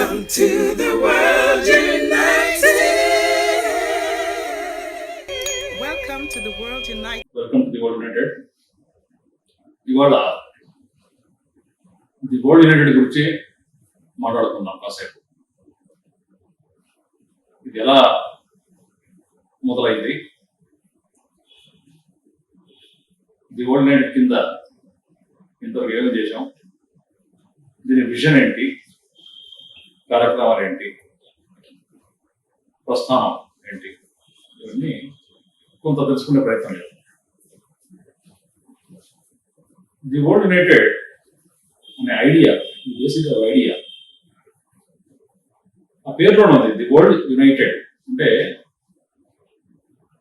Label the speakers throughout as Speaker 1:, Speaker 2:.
Speaker 1: Welcome to the World United. Welcome to the World United.
Speaker 2: Welcome to the World United. ఇవాళ the world United గురించి మాట్లాడుకుందాం కాసేపు. ఇది ఎలా మొదలైంది, ది వరల్డ్ యునైటెడ్ కింద ఇంతవరకు ఏమేమి చేశాం, దీని విజన్ ఏంటి, కార్యక్రమాలు ఏంటి, ప్రస్థానం ఏంటి, ఇవన్నీ కొంత తెలుసుకునే ప్రయత్నం చేద్దాం. ది వరల్డ్ యునైటెడ్ అనే ఐడియా, బేసిక్ ఐడియా ఆ పేరులోనే ఉంది. ది వరల్డ్ యునైటెడ్ అంటే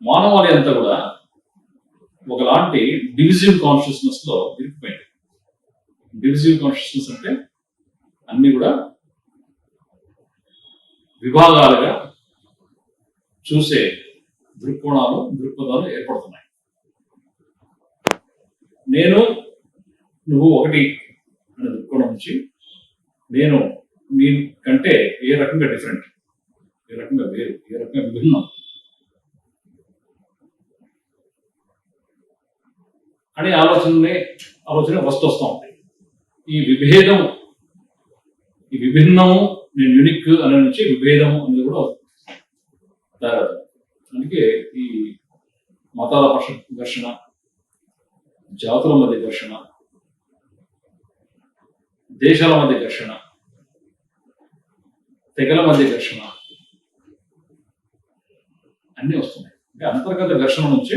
Speaker 2: మానవాళి అంతా కూడా ఒకలాంటి డివిజివ్ కాన్షియస్నెస్ లో ఇరుక్కుపోయింది. డివిజివ్ కాన్షియస్నెస్ అంటే అన్ని కూడా విభాగాలుగా చూసే దృక్పథాలు ఏర్పడుతున్నాయి. నేను నువ్వు ఒకటి అనే దృక్కోణం నుంచి నేను నీ కంటే ఏ రకంగా డిఫరెంట్, ఏ రకంగా వేరు, ఏ రకంగా విభిన్నం అనే ఆలోచన ఫస్ట్ వస్తూ ఉంటాయి. ఈ విభేదం, ఈ విభిన్నము, నేను యూనిక్ అనే నుంచి విభేదము అనేది కూడా తయారవుతుంది. అందుకే ఈ మతాల ఘర్షణ, జాతుల మధ్య ఘర్షణ, దేశాల మధ్య ఘర్షణ, తెగల మధ్య ఘర్షణ అన్నీ వస్తున్నాయి. అంటే అంతర్గత ఘర్షణ నుంచి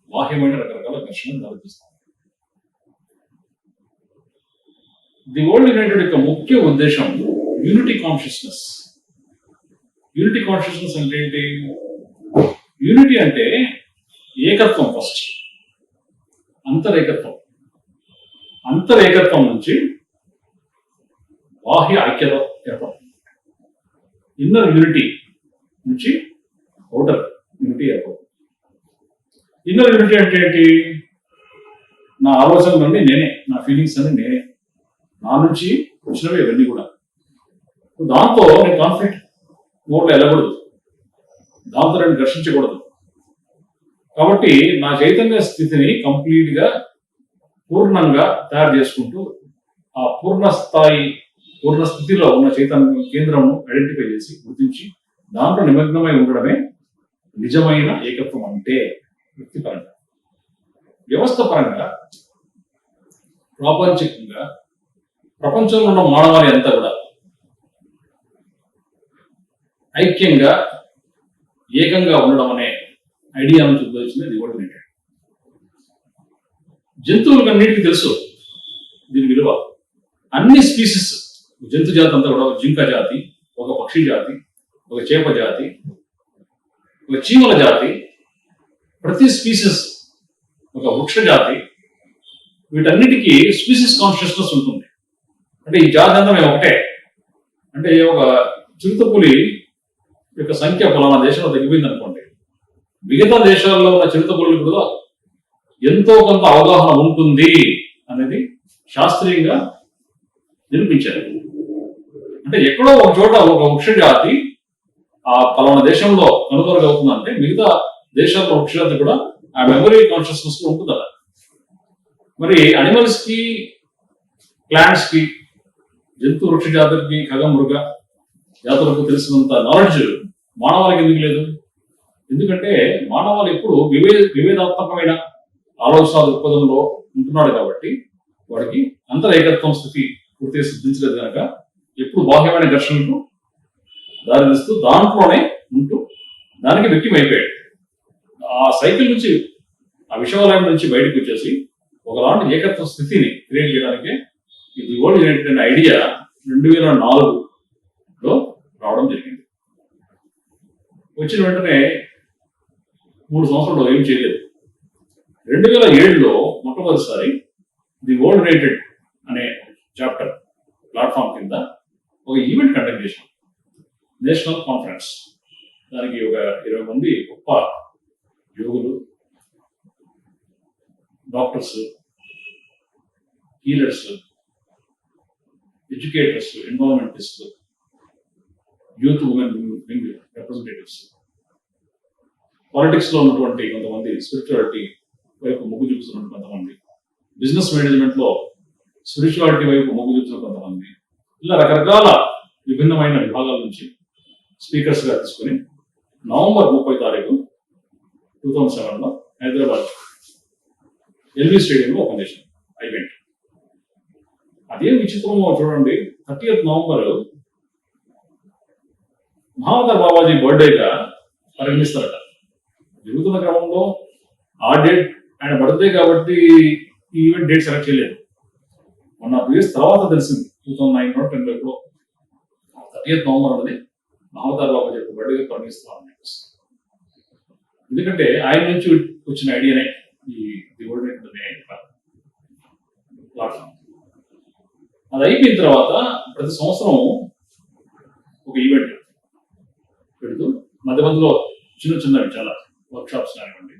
Speaker 2: బాహ్యమైన రకరకాల ఘర్షణలు దారితీస్తాం. ది వరల్డ్ యునైటెడ్ యొక్క ముఖ్య ఉద్దేశం యూనిటీ కాన్షియస్నెస్. యూనిటీ కాన్షియస్నెస్ అంటే ఏంటి? యూనిటీ అంటే ఏకత్వం, ఫస్ట్ అంతరేకత్వం. అంతరేకత్వం నుంచి బాహ్య ఐక్యత ఏర్పడుతుంది. ఇన్నర్ యూనిటీ నుంచి అవుటర్ యూనిటీ ఏర్పడుతుంది. ఇన్నర్ యూనిటీ అంటే ఏంటి? నా ఆలోచనలన్నీ నేనే, నా ఫీలింగ్స్ అన్ని నేనే, నా నుంచి వచ్చినవి ఇవన్నీ కూడా. దాంతో నేను కాన్ఫ్లిక్ట్ మోడ్లో వెళ్ళకూడదు, దాంతో నేను ఘర్షించకూడదు. కాబట్టి నా చైతన్య స్థితిని కంప్లీట్ గా పూర్ణంగా తయారు చేసుకుంటూ ఆ పూర్ణ స్థితిలో ఉన్న చైతన్య కేంద్రంను ఐడెంటిఫై చేసి గుర్తించి దాంట్లో నిమగ్నమై ఉండడమే నిజమైన ఏకత్వం. అంటే వ్యక్తిపరంగా, వ్యవస్థ పరంగా, ప్రాపంచికంగా ప్రపంచంలో ఉన్న మానవాళి అంతా కూడా ఐక్యంగా ఏకంగా ఉండడం అనే ఐడియా నుంచి ఉద్భవించింది ది వరల్డ్ యునైటెడ్. జంతువులకన్నిటికీ తెలుసు దీని విలువ. అన్ని స్పీసీస్, జంతు జాతి అంతా కూడా, జింక జాతి, ఒక పక్షి జాతి, ఒక చేప జాతి, ఒక చీమల జాతి, ప్రతి స్పీసీస్ ఒక వృక్ష జాతి, వీటన్నిటికీ స్పీసీస్ కాన్షియస్నెస్ ఉంటుంది. అంటే ఈ జాతి అంతా మేము ఒకటే. అంటే ఒక చిరుతపులి యొక్క సంఖ్య ఫలానా దేశంలో తగ్గిపోయింది అనుకోండి, మిగతా దేశాల్లో ఉన్న చిరుతపులులకు కూడా ఎంతో కొంత అవగాహన ఉంటుంది అనేది శాస్త్రీయంగా నిరూపించారు. అంటే ఎక్కడో ఒక చోట ఒక వృక్ష జాతి ఆ పలానా దేశంలో కనుగొనగలుగుతుందంటే మిగతా దేశాల్లో వృక్ష జాతి కూడా ఆ మెమరీ కాన్షియస్నెస్ లో ఉంటుంది. మరి అనిమల్స్ కి, ప్లాంట్స్ కి, జంతు వృక్ష జాతులకి, ఖగ మృగ జాతులకు తెలిసినంత నాలెడ్జ్ మానవాళికి ఎందుకు లేదు? ఎందుకంటే మానవాళి ఎప్పుడు వివేదాత్మకమైన ఆలోచన దృక్పథంలో ఉంటున్నాడు కాబట్టి వాడికి అంతరేకత్వం స్థితి పూర్తిగా సిద్ధించలేదు కనుక ఎప్పుడు బాహ్యమైన ఘర్షణకు దారితీస్తూ దాంట్లోనే ఉంటూ దానికి విక్టిమ్ అయిపోయాడు. ఆ సైకిల్ నుంచి, ఆ విషవలయం నుంచి బయటకు వచ్చేసి ఒకలాంటి ఏకత్వ స్థితిని క్రియేట్ చేయడానికి ఇది వరల్డ్ యునైటెడ్ అనే ఐడియా 2004లో రావడం జరిగింది. వచ్చిన వెంటనే 3 సంవత్సరాలు ఏం చేయలేదు. 2007లో మొట్టమొదటిసారి ది వరల్డ్ యునైటెడ్ అనే చాప్టర్ ప్లాట్ఫామ్ కింద ఒక ఈవెంట్ కండక్ట్ చేశాం, నేషనల్ కాన్ఫరెన్స్. దానికి ఒక 20 మంది గొప్ప యోగులు, డాక్టర్స్, హీలర్స్, ఎడ్యుకేటర్స్, ఎన్వైరన్మెంటిస్టులు, youth women wing representatives. Politics లో ఉన్నటువంటి కొంతమంది స్పిరిచువాలిటీ వైపు మొగ్గు చూపుతున్న కొంతమంది, బిజినెస్ మేనేజ్మెంట్ లో స్పిరిచువాలిటీ వైపు మొగ్గు చూపుతున్న కొంతమంది, ఇలా రకరకాల విభిన్నమైన విభాగాల నుంచి స్పీకర్స్ గా తీసుకుని నవంబర్ 30 2007 హైదరాబాద్ ఎల్వి స్టేడియంలో ఓపెన్ చేశాం ఈవెంట్. అదేం విచిత్రమో చూడండి, 30th నవంబర్ మహావతార్ బాబాజీ బర్త్డేగా పరిగణిస్తారట. జరుగుతున్న క్రమంలో ఆ డేట్ ఆయన బర్త్డే కాబట్టి ఈ ఈవెంట్ డేట్ సెలెక్ట్ చేయలేదు. మొన్న 2 years తర్వాత తెలిసింది 2009 30th నవంబర్ అనేది మహావతార్ బాబాజీ యొక్క బర్త్డేగా పరిగణిస్తామని చెప్పేసి. ఎందుకంటే ఆయన నుంచి వచ్చిన ఐడియానే ఈ ప్లాట్ఫామ్. అది అయిపోయిన తర్వాత ప్రతి సంవత్సరం ఒక ఈవెంట్ పెడుతూ మధ్య మధ్యలో చిన్న చిన్నవి చాలా వర్క్షాప్స్ కానివ్వండి,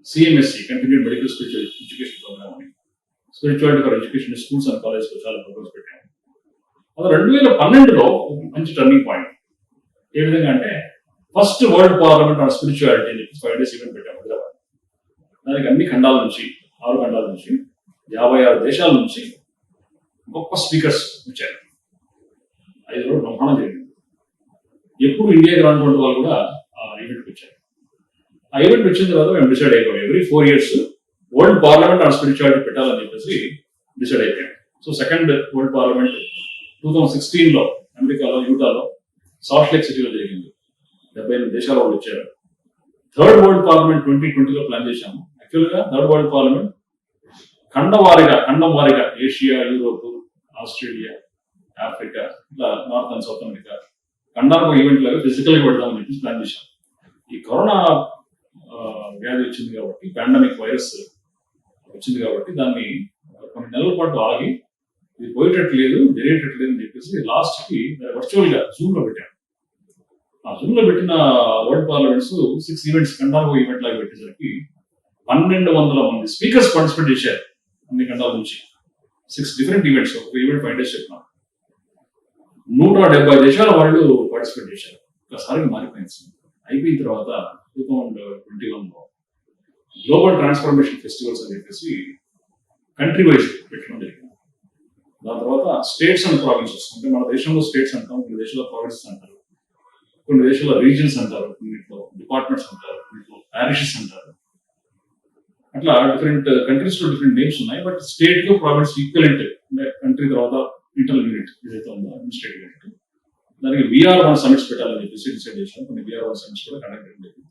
Speaker 2: CMSC continued medical spiritual education program అని, spirituality for education schools and college లో చాలా ప్రోగ్రామ్స్ పెట్టాము. అది 2012లో మంచి టర్నింగ్ పాయింట్. ఏ విధంగా అంటే first world parliament on spirituality అని చెప్పి 5 days ఈవెంట్ పెట్టాము హైదరాబాద్. దానికి అన్ని ఖండాల నుంచి 6 ఖండాల నుంచి 56 దేశాల నుంచి గొప్ప స్పీకర్స్ వచ్చారు. 5 రోజులు బ్రహ్మాండం జరిగింది. ఎప్పుడు ఇండియాకి రానటువంటి వాళ్ళు కూడా ఆ ఈవెంట్కి వచ్చారు. ఆ ఈవెంట్ వచ్చిన తర్వాత మేము డిసైడ్ అయిపోయాం, every 4 years world parliament on spirituality పెట్టాలని చెప్పేసి డిసైడ్ అయిపోయాం. సో సెకండ్ వరల్డ్ పార్లమెంట్ 2016లో అమెరికాలో యూటాలో సాల్ట్ లేక్ సిటీలో జరిగింది. 78 దేశాల వాళ్ళు వచ్చారు. థర్డ్ వరల్డ్ పార్లమెంట్ 2020లో ప్లాన్ చేశాము. యాక్చువల్గా థర్డ్ వరల్డ్ పార్లమెంట్ ఖండం వారిగా ఏషియా, యూరోప్, ఆస్ట్రేలియా, ఆఫ్రికా, ఇట్లా నార్త్ అండ్ సౌత్ అమెరికా ఖండాలకు ఈవెంట్ లాగా ఫిజికల్ గా పెడదామని చెప్పి ప్లాన్ చేశాం. ఈ కరోనా వ్యాధి వచ్చింది కాబట్టి, పాండమిక్ వైరస్ వచ్చింది కాబట్టి దాన్ని కొన్ని నెలల పాటు ఆగి ఇది పోయేటట్లేదు, జరిగేటట్లేదు అని చెప్పేసి లాస్ట్ కి వర్చువల్ గా జూమ్ లో పెట్టాం. ఆ జూమ్ లో పెట్టిన వరల్డ్ పార్లమెంట్స్ 6 ఈవెంట్స్ ఖండాలకు ఈవెంట్ లాగా పెట్టేసరికి 1200 మంది స్పీకర్స్ పార్టిసిపేట్ చేశారు అన్ని ఖండాల నుంచి. 6 డిఫరెంట్ ఈవెంట్స్, ఒక ఈవెంట్ 5 days చెప్పినాం. 170 దేశాల వాళ్ళు పార్టిసిపేట్ చేశారు. ఒకసారి మారిపోయింది. అయిపోయిన తర్వాత 2021లో గ్లోబల్ ట్రాన్స్ఫర్మేషన్ ఫెస్టివల్స్ అని చెప్పేసి కంట్రీ వైజ్ పెట్టడం జరిగింది. దాని తర్వాత స్టేట్స్ అండ్ ప్రావిన్సెస్, అంటే మన దేశంలో స్టేట్స్ అంటాం, కొన్ని దేశాల్లో ప్రావిన్సెస్ అంటారు, కొన్ని దేశాల్లో రీజన్స్ అంటారు, కొన్నిట్లో డిపార్ట్మెంట్స్ అంటారు, కొన్నిట్లో ప్యారిషెస్ అంటారు. అట్లా డిఫరెంట్ కంట్రీస్ లో డిఫరెంట్ నేమ్స్ ఉన్నాయి. బట్ స్టేట్ కు ప్రావిన్స్ ఈక్వలెంట్, అంటే కంట్రీ తర్వాత ఇంటర్నల్ యూనిట్ ఏదైతే ఉందో అడ్మినిస్ట్రేటివ్ యూనిట్, దానికి VR1 సమిట్స్ పెట్టాలని చెప్పేసి డిసైడ్ చేశాను. కొన్ని VR1 సమిట్స్ కూడా కండక్ట్ చేయడం.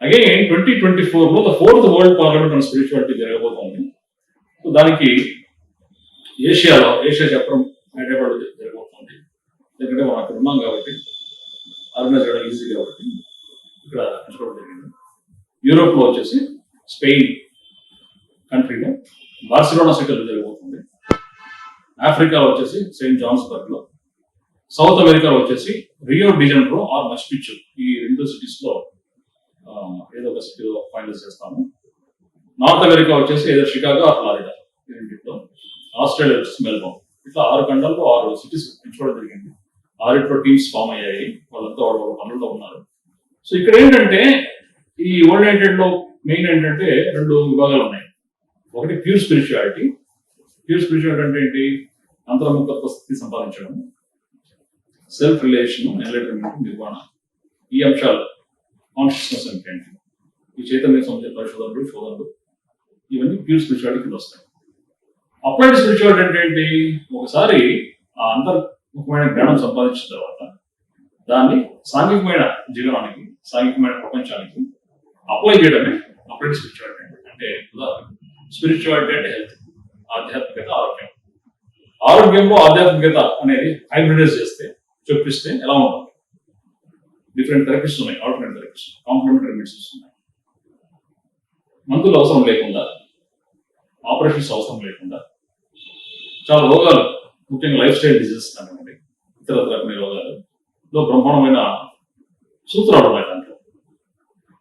Speaker 2: అగైన్ 2024లో the 4th world parliament on spirituality జరగబోతోంది. సో దానికి ఏషియా చెప్పడం హైదరాబాద్ జరగబోతోంది. ఎందుకంటే మనం అక్కడ ఉన్నాం కాబట్టి ఆర్గనైజ్ చేయడం ఈజీ కాబట్టి ఇక్కడ ఎంచుకోవడం జరిగింది. యూరోప్ లో వచ్చేసి స్పెయిన్ కంట్రీలో బార్సిలోనా సిటీలో జరగబోతుంది. ఆఫ్రికాలో వచ్చేసి సెయింట్ జాన్స్బర్గ్ లో, సౌత్ అమెరికాలో వచ్చేసి Rio de Janeiro are Machu పిచ్చు, ఈ 2 cities లో ఏదో ఒక సిటీలో ఫైనలైజ్ చేస్తాము. నార్త్ అమెరికా వచ్చేసి ఏదో షికాగో ఆర్ ఫ్లారిడా, ఈ రెండింటిలో. ఆస్ట్రేలియా వచ్చేసి మెల్బోర్న్. ఇట్లా 6 ఖండాల్లో 6 cities ఎంచుకోవడం జరిగింది. 6 టీమ్స్ ఫామ్ అయ్యాయి. వాళ్ళంతా వాళ్ళ పనుల్లో ఉన్నారు. సో ఇక్కడ ఏంటంటే ఈ ఓరియంటెడ్ లో మెయిన్ ఏంటంటే 2 విభాగాలు ఉన్నాయి. ఒకటి ప్యూర్ స్పిరిచువాలిటీ. ప్యూర్ స్పిరిచువాలిటీ అంటే ఏంటి? అంతర్ముఖత్వ స్థితి సంపాదించడం, సెల్ఫ్ రిలేషన్, ఎన్లైటన్మెంట్, నిర్వాణ, ఈ అంశాలు. కాన్షియస్నెస్ అంటే ఏంటి, ఈ చైతన్య సంబంధించిన పరిశోధనలు, శోధనలు, ఇవన్నీ ప్యూర్ స్పిరిచువాలిటీ కింద వస్తాయి. అప్లైడ్ స్పిరిచువాలిటీ అంటే ఏంటి? ఒకసారి ఆ అంతర్ముఖమైన జ్ఞానం సంపాదించిన తర్వాత దాన్ని సాంఘికమైన జీవనానికి, సాంఘికమైన ప్రపంచానికి అప్లై చేయడమే అప్లైడ్ స్పిరిచువాలిటీ. అంటే ఉదాహరణ, స్పిరిచువాలిటీ అంటే హెల్త్, ఆధ్యాత్మికత, ఆరోగ్యం. ఆరోగ్యంలో ఆధ్యాత్మికత అనేది హైబ్రిడైజ్ చేస్తే, చొప్పిస్తే ఎలా ఉంటుంది? డిఫరెంట్ థెరపీస్ ఉన్నాయి, ఆల్టర్నేట్ థెరపీస్, కాంప్లిమెంటరీ మెడిసిన్స్ ఉన్నాయి. మందులు అవసరం లేకుండా, ఆపరేషన్స్ అవసరం లేకుండా చాలా రోగాలు, ముఖ్యంగా లైఫ్ స్టైల్ డిజీజెస్ కానివ్వండి, ఇతర రకమైన రోగాలలో బ్రహ్మాండమైన సూత్రాలు ఉన్నాయి, దాంట్లో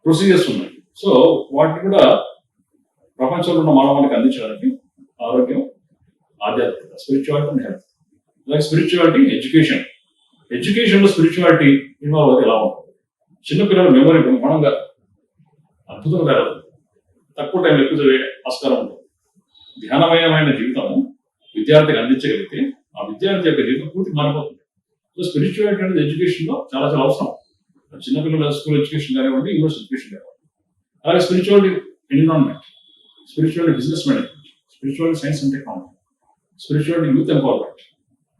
Speaker 2: ప్రొసీజర్స్ ఉన్నాయి. సో వాటిని కూడా ప్రపంచంలో ఉన్న మానవానికి అందించడానికి ఆరోగ్యం, ఆధ్యాత్మికత, స్పిరిచువాలిటీ అండ్ హెల్త్. అలాగే స్పిరిచువాలిటీ, ఎడ్యుకేషన్, ఎడ్యుకేషన్ లో స్పిరిచువాలిటీ ఇన్వాల్వ్ అయితే ఎలా ఉంటుంది? చిన్నపిల్లల మెమరీ బ్రహ్మాండంగా అద్భుతంగా తయారవుతుంది. తక్కువ టైంలో ఎక్కువ చదివే ఆస్కారం ఉంటుంది. ధ్యానమయమైన జీవితము విద్యార్థికి అందించగలిగితే ఆ విద్యార్థి యొక్క జీవితం పూర్తి మారిపోతుంది. సో స్పిరిచువాలిటీ అనేది ఎడ్యుకేషన్ లో చాలా చాలా అవసరం. చిన్నపిల్లల స్కూల్ ఎడ్యుకేషన్ కానివ్వండి, యూనివర్సిటీ ఎడ్యుకేషన్ కానివ్వండి. అలాగే spirituality environment, spirituality business management, spirituality science and technology, spirituality youth empowerment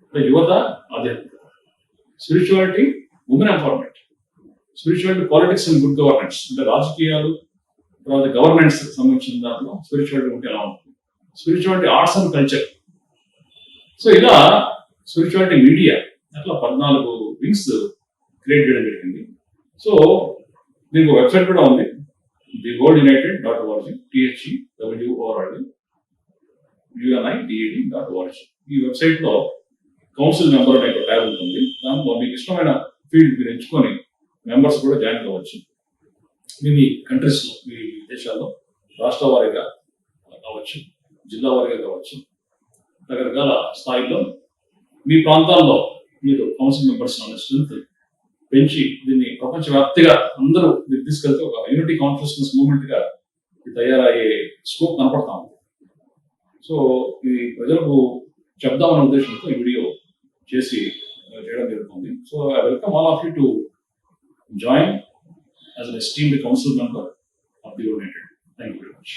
Speaker 2: అంటే యువత ఆధ్యాత్మికత, spirituality women empowerment, spirituality politics and good governance అంటే రాజకీయాలు, తర్వాత గవర్నెన్స్ సంబంధించిన దాంట్లో స్పిరిచువాలిటీ ఉంటే ఎలా ఉంటుంది, spirituality arts and culture. So ఇలా స్పిరిచువాలిటీ మీడియా అట్లా 14 వింగ్స్ క్రియేట్ చేయడం జరిగింది. సో దీనికి వెబ్సైట్ కూడా ఉంది, the world United .org, THEWORLD ఈ వెబ్సైట్ లో కౌన్సిల్ మెంబర్ అనే ఒక ట్యాబ్ ఉంటుంది. దాంట్లో మీకు ఇష్టమైన ఫీల్డ్ మీరు ఎంచుకొని మెంబర్స్ కూడా జాయిన్ కావచ్చు. మీ కంట్రీస్ లో, మీ దేశాల్లో రాష్ట్ర వారీగా కావచ్చు, జిల్లా వారీగా కావచ్చు, రకరకాల స్థాయిలో మీ ప్రాంతాల్లో మీరు కౌన్సిల్ మెంబర్స్ స్ట్రెంత్ పెంచి దీన్ని ప్రపంచవ్యాప్తిగా అందరూ తీసుకెళ్తే ఒక యూనిటీ కాన్షియస్నెస్ మూవ్మెంట్ గా తయారయ్యే స్కోప్ కనపడతా ఉంది. సో ఇది ప్రజలకు చెప్దామనే ఉద్దేశంతో ఈ వీడియో చేయడం జరుగుతుంది. So I welcome all of you to join as an esteemed council member of the United. Thank you very much.